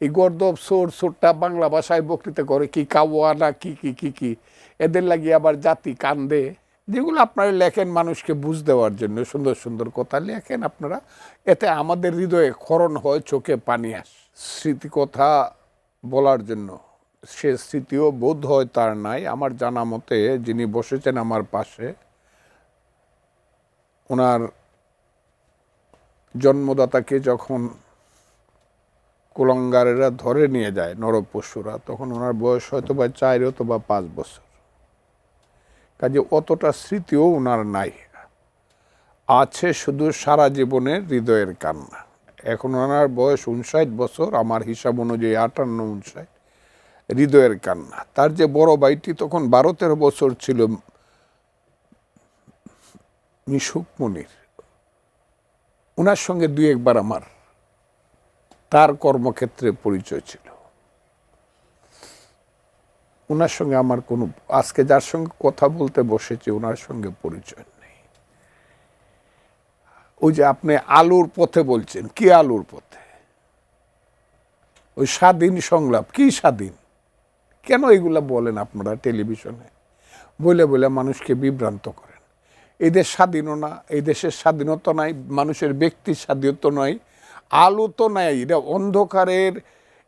এই গর্দব সোর সোরটা বাংলা ভাষায় বক্তৃতা করে কি কাওয়া না কি কি কি কি এদের লাগিয়ে আবার জাতি কান্দে, যেগুলো আপনারা লেখেন মানুষকে বুঝ দেওয়ার জন্য সুন্দর সুন্দর কথা লেখেন আপনারা, এতে আমাদের হৃদয়ে ক্ষরণ হয়, চোখে পানি আসে। স্মৃতিকথা বলার জন্য সে স্মৃতিও বোধ হয় তার নাই। আমার জানা মতে যিনি বসেছেন আমার পাশে, ওনার জন্মদাতাকে যখন কুলাঙ্গারেরা ধরে নিয়ে যায় নরপশুরা, তখন ওনার বয়স হয়তো বা 4 অথবা 5 বছর। কাজে অতটা স্মৃতিও ওনার নাই, আছে শুধু সারা জীবনের হৃদয়ের কান্না। এখন ওনার বয়স 59 বছর, আমার হিসাব অনুযায়ী 58-59, হৃদয়ের কান্না। তার যে বড় ভাইটি তখন 12-13 বছর ছিল, মিশুক মনির, ওনার সঙ্গে 2-1 বার আমার তার কর্মক্ষেত্রে পরিচয় ছিল। ওনার সঙ্গে আমার কোনো, আজকে যার সঙ্গে কথা বলতে বসেছি ওনার সঙ্গে পরিচয় নেই। ওই যে আপনি আলুর পথে বলছেন, কি আলুর পথে? ওই স্বাধীন সংলাপ, কি স্বাধীন? কেন এগুলা বলেন আপনারা টেলিভিশনে? বলে বলে মানুষকে বিভ্রান্ত করেন। এই দেশ স্বাধীনও না, এই দেশের স্বাধীনতা নাই, মানুষের ব্যক্তির স্বাধীনতা নাই, আলো তো নাই। এটা অন্ধকারের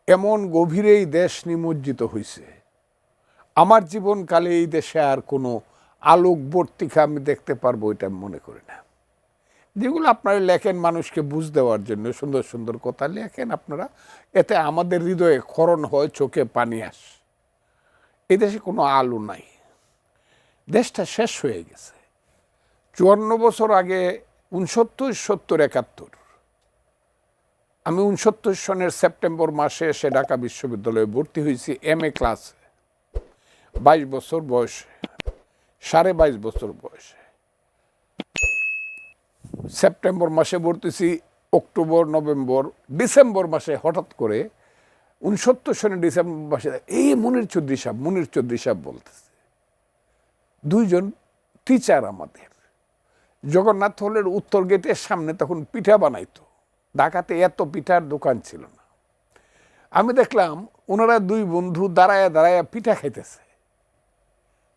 এমন গভীরেই দেশ নিমজ্জিত হয়েছে। আমার জীবনকালে এই দেশে আর কোনো আলোকবর্তিকা আমি দেখতে পারবো এটা আমি মনে করি না। যেগুলো আপনারা লেখেন মানুষকে বুঝ দেওয়ার জন্য সুন্দর সুন্দর কথা লেখেন আপনারা, এতে আমাদের হৃদয়ে ক্ষরণ হয়, চোখে পানি আসে। এই দেশে কোনো আলো নাই, দেশটা শেষ হয়ে গেছে। 54 বছর আগে 69, 70, 71, আমি 69 সনের সেপ্টেম্বর মাসে এসে ঢাকা বিশ্ববিদ্যালয়ে ভর্তি হয়েছি MA ক্লাসে, 22 বছর বয়সে, 22.5 বছর বয়সে। সেপ্টেম্বর মাসে ভর্তিছি, অক্টোবর, নভেম্বর, ডিসেম্বর মাসে হঠাৎ করে 69 সনের ডিসেম্বর মাসে এই মনির চৌধুরী সাহেব বলতেছে, 2 জন টিচার আমাদের জগন্নাথ হলের উত্তর গেটের সামনে তখন পিঠা বানাইতো। ঢাকাতে এত পিঠার দোকান ছিল না। আমি দেখলাম ওনারা 2 বন্ধু দাঁড়ায়া দাঁড়ায়া পিঠা খাইতেছে।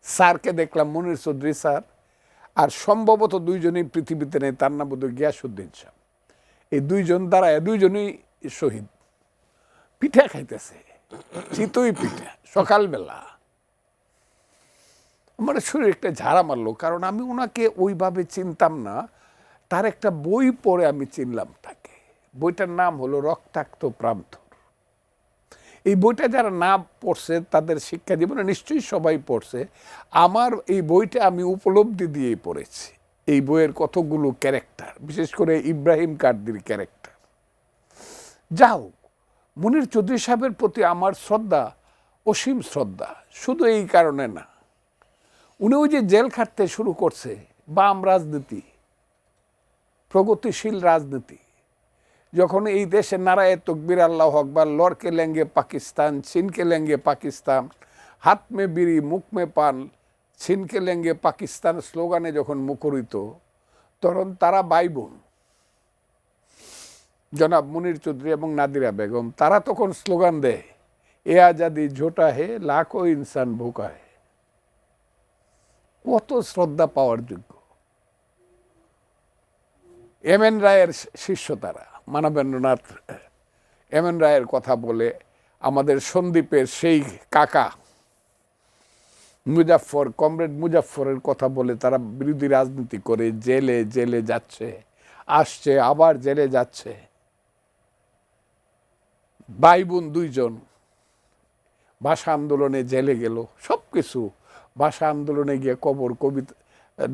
স্যারকে দেখলাম, মনির চৌধুরী স্যার, আর সম্ভবত 2 জনই পৃথিবীতে নেই, তার নাম বোধ গিয়াসউদ্দিন সাহেব। এই 2 জন দাঁড়ায়, 2 জনই শহীদ, পিঠা খাইতেছে, চিতই পিঠা সকালবেলা। আমার শরীরে একটা ঝাড়া মারলো, কারণ আমি ওনাকে ওইভাবে চিনতাম না। তার একটা বই পড়ে আমি চিনলাম তাকে। বইটার নাম হলো রক্তাক্ত প্রান্তর। এই বইটা যারা না পড়ছে তাদের শিক্ষা জীবনে নিশ্চয়ই সবাই পড়ছে। আমার এই বইটা আমি উপলব্ধি দিয়েই পড়েছি। এই বইয়ের কতগুলো ক্যারেক্টার, বিশেষ করে ইব্রাহিম কার্দির ক্যারেক্টার। যাও, মনির চৌধুরী সাহেবের প্রতি আমার শ্রদ্ধা, অসীম শ্রদ্ধা। শুধু এই কারণে না, উনি ওই যে জেল খাটতে শুরু করছে, বাম রাজনীতি, প্রগতিশীল রাজনীতি, যখন এই দেশে নারায়ে তকবীর আল্লাহু আকবার, লড়কে লেঙ্গে পাকিস্তান, ছিনকে লেঙ্গে পাকিস্তান, হাত মে বিড়ি মুখ মে পান, ছিনকে লেঙ্গে পাকিস্তান স্লোগানে যখন মুখরিত, তখন তারা ভাই বোন জনাব মনির চৌধুরী এবং নাদিরা বেগম, তারা তখন স্লোগান দেয়, এ আজাদি ঝোটা হে লাখো ইনসান ভুকা হে। কত শ্রদ্ধা পাওয়ার যোগ্য। MN রায়ের শিষ্য তারা, মানবেন্দ্রনাথ MN রায়ের কথা বলে, আমাদের সন্দীপের সেই কাকা মুজাফফর, কমরেড মুজাফফরের কথা বলে তারা বিরোধী রাজনীতি করে জেলে জেলে যাচ্ছে, আসছে, আবার জেলে যাচ্ছে। ভাই বোন 2 জন ভাষা আন্দোলনে জেলে গেল, সব কিছু, ভাষা আন্দোলনে গিয়ে কবর, কবিতা,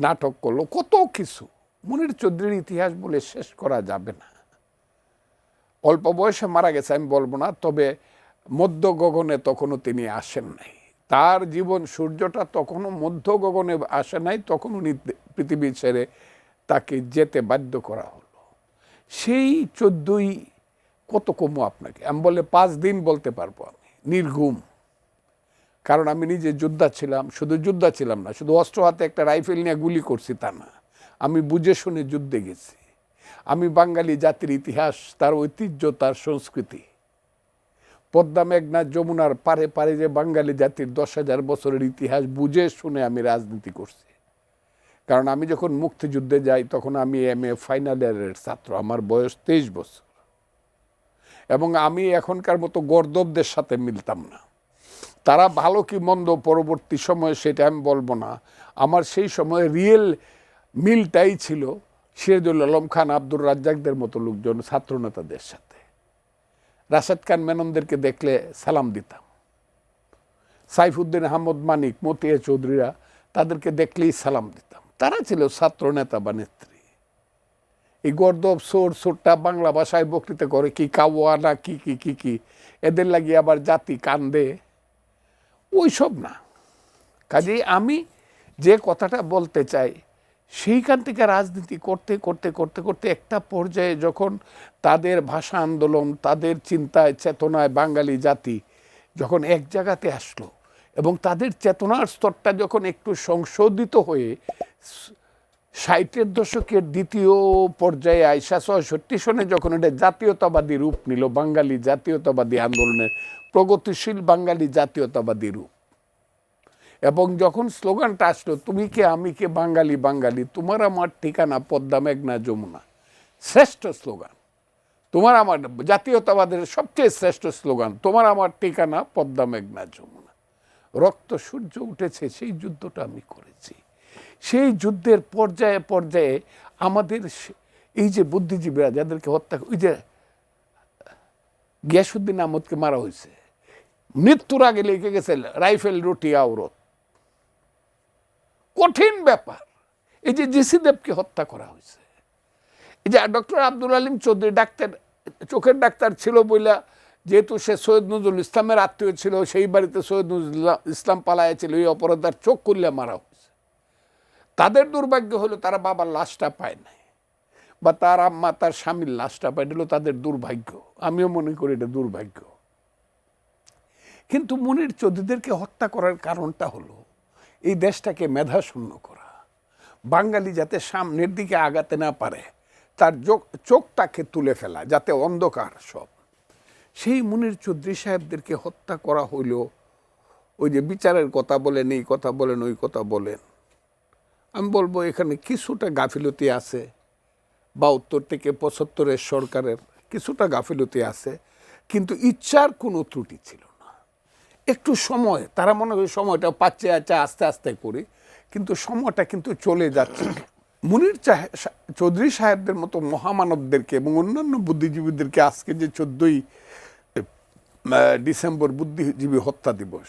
নাটক করলো, কত কিছু। মনির চৌধুরীর ইতিহাস বলে শেষ করা যাবে না। অল্প বয়সে মারা গেছে আমি বলবো না, তবে মধ্য গগনে তখনও তিনি আসেন নাই। তার জীবন সূর্যটা তখনও মধ্য গগনে আসে নাই, তখন উনি পৃথিবী ছেড়ে তাকে যেতে বাধ্য করা হলো। সেই 14ই কত কমো আপনাকে, আমি বলে 5 দিন বলতে পারবো আমি, নির্ঘুম। কারণ আমি নিজে যোদ্ধা ছিলাম, শুধু যোদ্ধা ছিলাম না, শুধু অস্ত্র হাতে একটা রাইফেল নিয়ে গুলি করছি তা না, আমি বুঝে শুনে যুদ্ধে গেছি। আমি বাঙালি জাতির ইতিহাস, তার ঐতিহ্য, তার সংস্কৃতি পদ্মা মেঘনা যমুনার পারে পারে যে বাঙালি জাতির 10,000 বছরের ইতিহাস বুঝে শুনে আমি রাজনীতি করছি। কারণ আমি যখন মুক্তিযুদ্ধে যাই তখন আমি MA ফাইনাল ইয়ারের ছাত্র, আমার বয়স 23 বছর, এবং আমি এখনকার মতো গর্দবদের সাথে মিলতাম না। তারা ভালো কি মন্দ পরবর্তী সময়ে সেটা আমি বলবো না, আমার সেই সময় রিয়েল মিলটাই ছিল সিরাজুল আলম খান, আব্দুর রাজ্জাকদের মতো লোকজন, ছাত্রনেতাদের সাথে। রাশেদ খান মেননদেরকে দেখলে সালাম দিতাম, সাইফুদ্দিন আহমদ মানিক, মতিয়া চৌধুরীরা, তাদেরকে দেখলেই সালাম দিতাম। তারা ছিল ছাত্র নেতা বা নেত্রী। এই গর্দব সোরটা বাংলা ভাষায় বক্তৃতা করে কি কাওয়া না কি কি কি কি, এদের লাগিয়ে আবার জাতি কান্দে, ওইসব না। কাজেই আমি যে কথাটা বলতে চাই, সেইখান থেকে রাজনীতি করতে করতে করতে করতে একটা পর্যায়ে যখন তাদের ভাষা আন্দোলন, তাদের চিন্তায় চেতনায় বাঙালি জাতি যখন এক জায়গাতে আসলো, এবং তাদের চেতনার স্তরটা যখন একটু সংশোধিত হয়ে 60-এর দশকের দ্বিতীয় পর্যায়ে আইসা 66 সনে যখন এটা জাতীয়তাবাদী রূপ নিল, বাঙালি জাতীয়তাবাদী আন্দোলনের প্রগতিশীল বাঙালি জাতীয়তাবাদী রূপ, এবং যখন স্লোগানটা আসলো তুমি কে আমি কে বাঙালি বাঙালি, তোমার আমার ঠিকানা পদ্মা মেঘনা যমুনা, শ্রেষ্ঠ স্লোগান। তোমার আমার জাতীয়তাবাদের সবচেয়ে শ্রেষ্ঠ স্লোগান, তোমার আমার ঠিকানা পদ্মা মেঘনা যমুনা। রক্ত সূর্য উঠেছে, সেই যুদ্ধটা আমি করেছি। সেই যুদ্ধের পর্যায়ে পর্যায়ে আমাদের এই যে বুদ্ধিজীবীরা যাদেরকে হত্যা, ওই যে গিয়াসউদ্দিন আহমদকে মারা হয়েছে, মৃত্যুর আগে লিখে গেছে রাইফেল রুটি আওরত, কঠিন ব্যাপার। এই যে জিসি দেবকে হত্যা করা হয়েছে, এই যে ডক্টর আব্দুল আলিম চৌধুরী ডাক্তার, চোখের ডাক্তার ছিল বইলা, যেহেতু সে সৈয়দ নজরুল ইসলামের আত্মীয় ছিল, সেই বাড়িতে সৈয়দ নজরুল ইসলাম পালাইয়াছিল, এই অপরাধার চোখ খুললে মারা হয়েছে। তাদের দুর্ভাগ্য হলো তারা বাবার লাশটা পায় নাই, বা তার আম্মা তার স্বামীর লাশটা পায়, এটা তাদের দুর্ভাগ্য। আমিও মনে করি এটা দুর্ভাগ্য। কিন্তু মুনির চৌধুরীদেরকে হত্যা করার কারণটা হলো এই দেশটাকে মেধাশূন্য করা, বাঙালি যাতে সামনের দিকে আগাতে না পারে, তার চোখটাকে তুলে ফেলা, যাতে অন্ধকার সব। সেই মুনির চৌধুরী সাহেবদেরকে হত্যা করা হইল, ওই যে বিচারের কথা বলেন, এই কথা বলেন, ওই কথা বলেন। আমি বলবো এখানে কিছুটা গাফিলতি আছে, 72 থেকে 75-এর সরকারের কিছুটা গাফিলতি আছে, কিন্তু ইচ্ছার কোনো ত্রুটি ছিল না। একটু সময়, তারা মনে হয় সময়টা পাচ্ছে আস্তে আস্তে করি, কিন্তু সময়টা কিন্তু চলে যাচ্ছে। মুনির চৌধুরী সাহেবদের মতো মহামানবদেরকে এবং অন্যান্য বুদ্ধিজীবীদেরকে আজকে যে 14ই ডিসেম্বর বুদ্ধিজীবী হত্যা দিবস,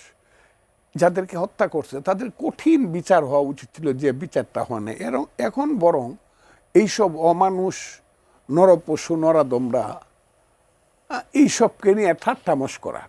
যাদেরকে হত্যা করছে তাদের কঠিন বিচার হওয়া উচিত ছিল, যে বিচারটা হয় না। এখন বরং এইসব অমানুষ, নরপশু, নরাদমরা এইসবকে নিয়ে ঠাট্টা মশকরা